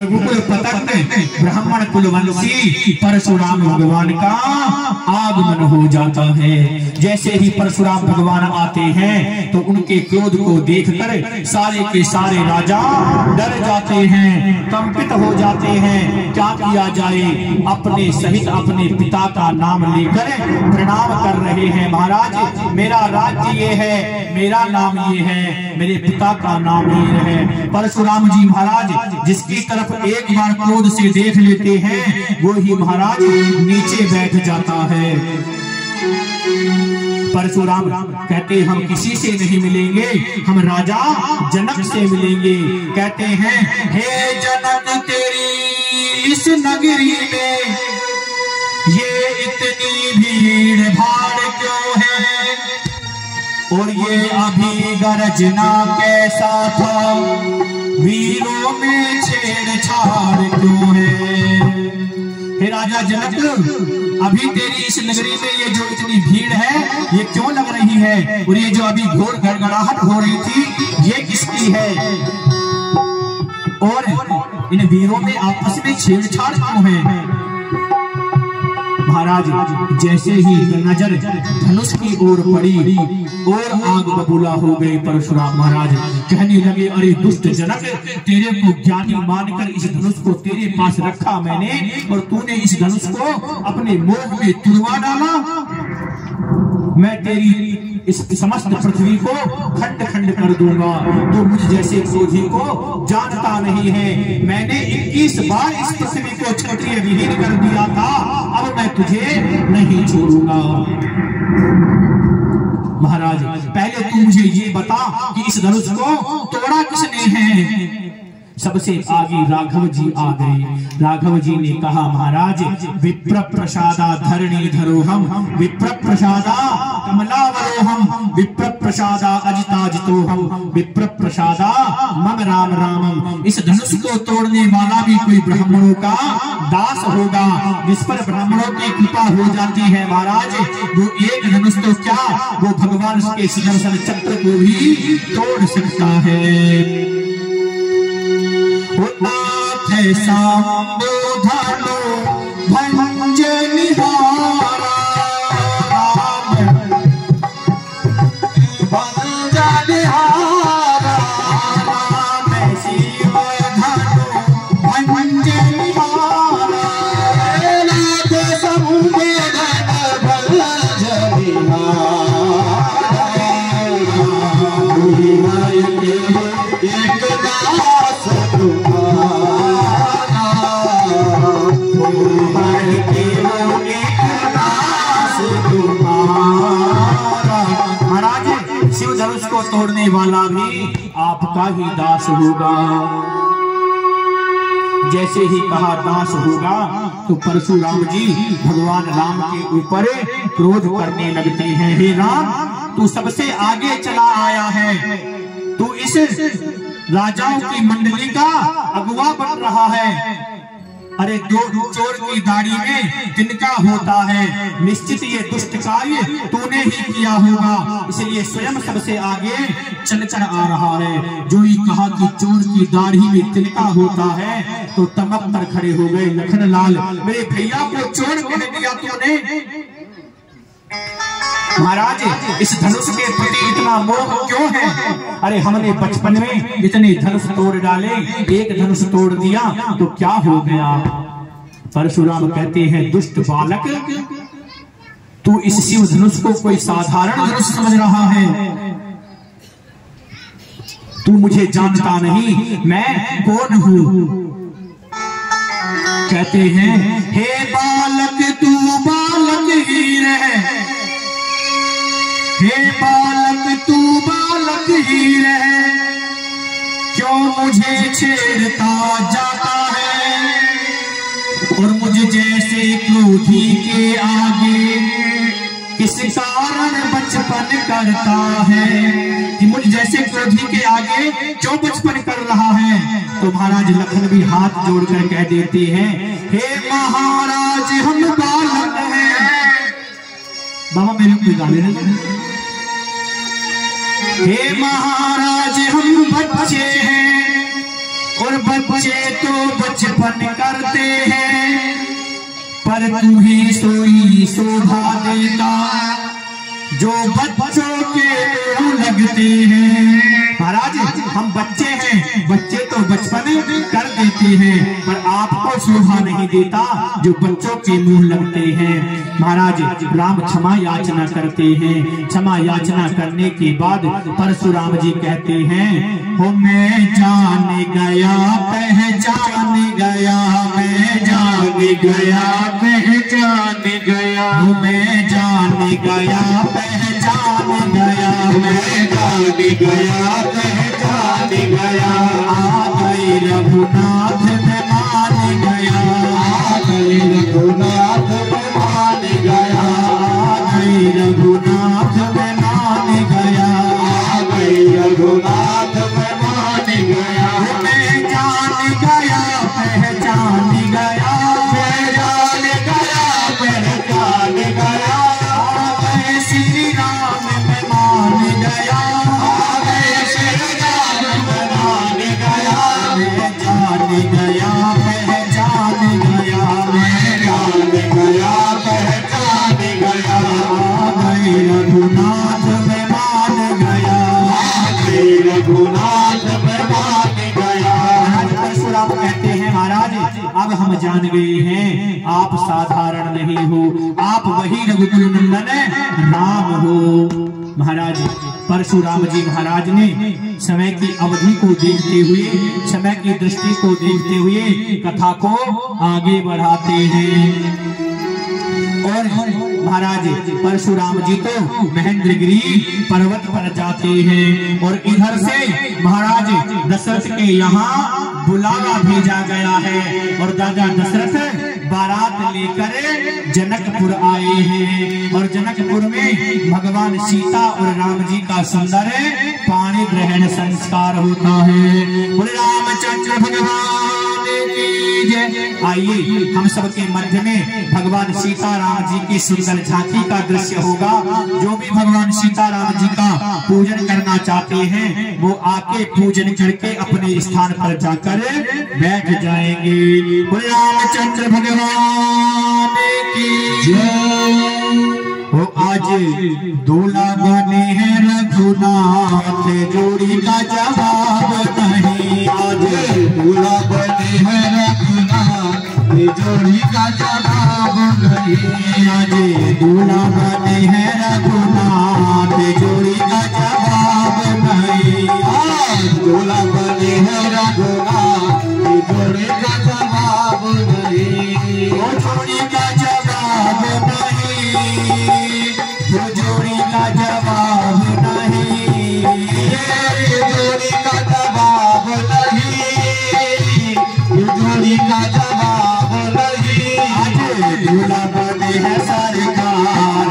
रघुकुल पतंग ब्राह्मण कुलवंशी परशुराम भगवान का आगमन हो जाता है। जैसे ही परशुराम भगवान आते हैं तो उनके क्रोध को देखकर सारे के सारे राजा डर जाते हैं, कंपित हो जाते हैं। क्या किया जाए, अपने सहित अपने पिता का नाम लेकर प्रणाम कर रहे हैं। महाराज मेरा राज्य ये है, मेरा नाम ये है, मेरे पिता का नाम ये है। परशुराम जी महाराज जिसकी तरफ एक बार क्रोध से देख लेते हैं वो ही महाराज नीचे बैठ जाता है। परशुराम कहते हम किसी से नहीं मिलेंगे, हम राजा जनक से मिलेंगे। कहते हैं हे जनक तेरी इस नगरी में ये इतनी भीड़ भाड़ क्यों है, और ये अभी गर्जना कैसा था, वीरों में छेड़छाड़ क्यों है। हे राजा जनक अभी तेरी इस नगरी में ये जो इतनी भीड़ है ये क्यों लग रही है, और ये जो अभी घोर गड़गड़ाहट हो रही थी ये किसकी है, और इन वीरों में आपस में छेड़छाड़ क्यों है। महाराज जैसे ही नजर धनुष की ओर पड़ी और आग बबूला हो गई। परशुराम महाराज कहने लगे अरे दुष्ट जनक, तेरे को ज्ञानी मानकर इस धनुष को तेरे पास रखा मैंने, और तूने इस धनुष को अपने मोह में तुड़वा डाला। मैं तेरी इस समस्त पृथ्वी को खंड खंड कर दूंगा। तो मुझ जैसे क्रोधी को जानता नहीं है। मैंने 21 बार इस पृथ्वी को क्षत्रिय विहीन कर दिया था, अब मैं तुझे नहीं छोड़ूंगा। महाराज पहले तू मुझे ये बता कि इस धनुष को तोड़ा किसने है। सबसे आगे राघव जी आ गए। राघव जी ने कहा महाराज विप्र प्रसादा धरणी धरोहम, विप्र प्रसादा कमलावरोहम, विप्र प्रसादा अजिताजितोहम, विप्र प्रसादा मम राम रामम। इस धनुष को तोड़ने वाला भी कोई ब्राह्मणों का दास होगा, जिस पर ब्राह्मणों की कृपा हो जाती है। महाराज वो एक धनुष तो क्या, वो भगवान के सुदर्शन चक्र को भी तोड़ सकता है। धनो भंज निहारा भंज निहारा राम शिव धनो भंज निहारा नाथ संवेद भंज निहारा एक दास महाराज शिव धनुष को तोड़ने वाला भी आपका ही दास होगा। जैसे ही कहा दास होगा तो परशुराम जी भगवान राम के ऊपर क्रोध करने लगते हैं। हे राम तू सबसे आगे चला आया है, तू इस राजाओं की मंडली का अगुवा बन रहा है। अरे दो चोर की दाढ़ी में तिनका होता है, निश्चित ये दुष्ट कार्य तूने ही किया होगा, इसलिए स्वयं सबसे आगे चलकर आ रहा है। जो ही कहा कि चोर की दाढ़ी में तिनका होता है तो तमक कर खड़े हो गए। लखनलाल मेरे भैया को चोर कह दिया तूने। महाराज इस धनुष के प्रति इतना मोह क्यों है। अरे हमने बचपन में इतने धनुष तोड़ डाले, एक धनुष तोड़ दिया तो क्या हो गया। परशुराम कहते हैं दुष्ट बालक, तू इस शिव धनुष को कोई साधारण धनुष समझ रहा है, तू मुझे जानता नहीं मैं कौन हूं। कहते हैं हे बालक तू बालक ही रह, हे बालक तू बालक ही रह, क्यों मुझे छेड़ता जाता है, और मुझे जैसे क्रोधी के आगे किस कारण बचपन करता है। कि मुझे जैसे क्रोधी के आगे क्यों बचपन कर रहा है। तो महाराज लखन भी हाथ जोड़कर कह देते हैं हे महाराज हम बालक हैं। बाबा मेरे को गाने लगे। हे महाराज हम बच्चे हैं और बच्चे तो बचपन करते हैं, पर तुम्हें सोई शोभा देता जो बच्चों के लगते हैं। महाराज हम बच्चे हैं, बच्चे तो बचपन कर देते हैं, पर आपको शोभा नहीं देता जो बच्चों के मुंह लगते हैं। महाराज राम क्षमा याचना करते हैं। क्षमा याचना करने के बाद परशुराम जी कहते हैं, हो मैं जान गया पहचान गया, मैं जान गया पहचान गया, मैं जान गया पहचान गया, मैं जान गया पहचान गया। आ गई रघुनाथ में मान गया, आ गई रघुनाथ में मान गया, आ गई रघुनाथ में मान गया, आ गई रघुनाथ में मान गया। मैं जान गया पहचान गया, मैं जान गया पहचान गया। आ गए श्री राम में मान गया, आ गए श्री राम में मान गया। मैं जान गया पहचान गया, मैं जान गया पहचान गया। आ गए रघुनाथ में मान गया, आ गए रघुनाथ में मान गया। परशुराम कहते हैं, महाराज अब हम जान गए हैं आप साधारण नहीं हो, आप वही रघुकुल नंदन राम हो। महाराज परशुराम जी महाराज ने समय की अवधि को देखते हुए, समय की दृष्टि को देखते हुए कथा को आगे बढ़ाते हैं। और महाराज परशुराम जी तो महेंद्रगिरी पर्वत पर जाते हैं, और इधर से महाराज दशरथ के यहाँ बुलावा भेजा गया है, और राजा दशरथ बारात लेकर जनकपुर आए हैं। और जनकपुर में भगवान सीता और राम जी का सुंदर पाणी ग्रहण संस्कार होता है। बोले रामचंद्र भगवान की जय। आइए हम सबके मध्य में भगवान सीता राम जी की सुंदर झांकी का दृश्य होगा। जो भी भगवान सीता राम जी का पूजन करना चाहते हैं वो आके पूजन करके अपने स्थान पर जाकर बैठ जाएंगे। बोले रामचंद्र भगवान की जय। वो आज दूल्हा बने हैं रघुनाथ, जोड़ी का जवाब नहीं। आज दूल्हा बने हैं रघुनाथ, जोड़ी का जवाब नहीं। आज दूल्हा बने हैं रघुनाथ, जोड़ी का जवाब नहीं। आज दूल्हा बने हैं रघुनाथ, जोड़ी का जवाब नहीं। वो जोड़ी का जवाब नहीं, वो जोड़ी का जवाब नहीं, जोड़ी का जवाब नहीं, जोड़ी का जवाब नहीं। आज दूल्हा बने हैं सरकार।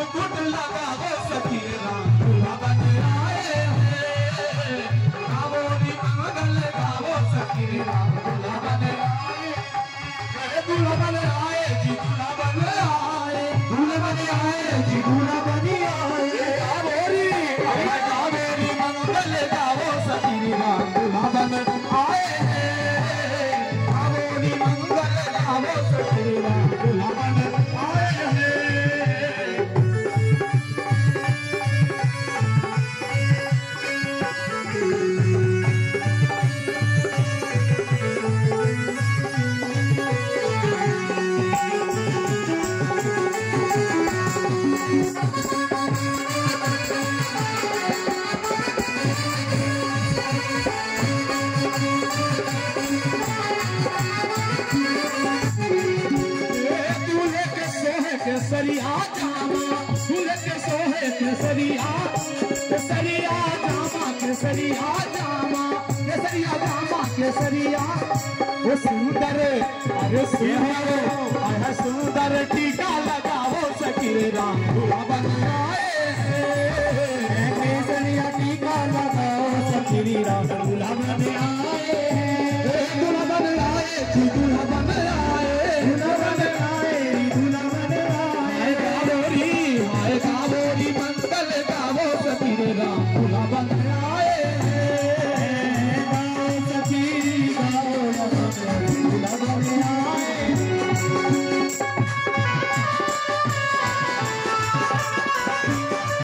मुकुट लगाओ सखी राम दूल्हा बन आए हैं। गावो नी मंगल गावो सखी राम दूल्हा बन आए। दूल्हा बन आए जी दूल्हा बन आए। दूल्हा बन आए जी दूल्हा बन आए। गावो नी मंगल गावो सखी राम दूल्हा बन आए हैं। गावो नी मंगल गावो सखी राम दूल्हा बन आए हैं। केसरिया जामा दूल्हे के सोहे केसरिया केसरिया जामा केसरिया जामा केसरिया जामा केसरिया वो सुंदर अरे सुंदर अरे सुंदर टीका लगाओ सखी राम दूल्हा बन आए। केसरिया टीका लगाओ सखी राम दूल्हा बन आए। दूल्हा बन आए।